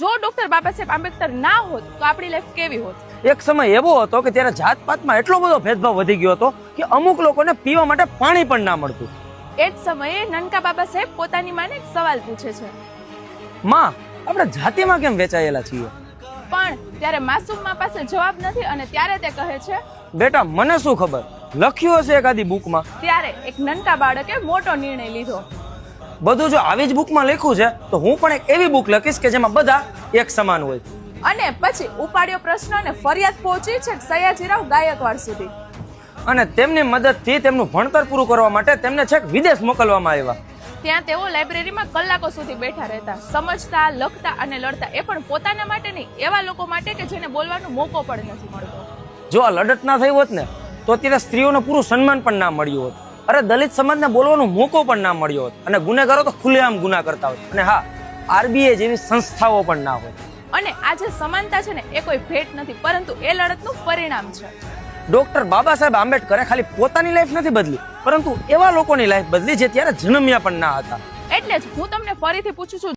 જો ડોક્ટર બાબા સાહેબ આંબેડકર ના હોત તો આપણી લાઈફ કેવી હોત? એક સમય એવો હતો કે ત્યારે જાતપાતમાં એટલો બધો ભેદભાવ વધી ગયો હતો કે અમુક લોકોને પીવા માટે પાણી પણ ના મળતું. એ જ સમયે નનકા બાબા સાહેબ પોતાની માને એક સવાલ પૂછે છે, માં, આપણે જાતિમાં કેમ વેચાયેલા છીએ? પણ ત્યારે માસૂમ માં પાસે જવાબ નથી અને ત્યારે તે કહે છે, બેટા, મને શું ખબર, લખ્યું હશે એકાદી બુકમાં. ત્યારે એક નનકા બાળકે મોટો નિર્ણય લીધો. બધું જો આવી જ બુકમાં લખ્યું છે તો હું પણ એક એવી બુક લખીશ કે જેમાં બધા એક સમાન હોય. અને પછી ઉપાડ્યો પ્રશ્ન અને ફરિયાદ પહોંચી છે સયાજીરાવ ગાયકવાડ સુધી. અને તેમની મદદથી તેમનું ભણતર પૂરું કરવા માટે તેમને છેક વિદેશ મોકલવામાં આવ્યા. ત્યાં તેઓ લાઇબ્રેરીમાં કલાકો સુધી બેઠા રહેતા, સમજતા, લખતા અને લડતા. એ પણ પોતાના માટે નહીં, એવા લોકો માટે કે જેને બોલવાનો મોકો પણ નથી મળતો. જો આ લડત ના થઈ હોત ને તો અત્યારે સ્ત્રીઓને પૂરું સન્માન પણ ના મળ્યું હોત. અરે, દલિત સમાજને બોલવાનો મોકો પણ ના મળ્યો હોત અને ગુનેગારો તો ખુલ્લેઆમ ગુના કરતા હોત. અને હા, આરબીઆઈ જેવી સંસ્થાઓ પણ ના હોત. અને આ જે સમાનતા છે ને, એ કોઈ ભેટ નથી, પરંતુ એ લડતનું પરિણામ છે. ડોક્ટર બાબા સાહેબ આંબેડકરે ખાલી પોતાની લાઈફ નથી બદલી, પરંતુ એવા લોકોની લાઈફ બદલી જે ત્યારે જન્મ્યા પણ ના હતા. એટલે જ હું તમને ફરીથી પૂછું છું,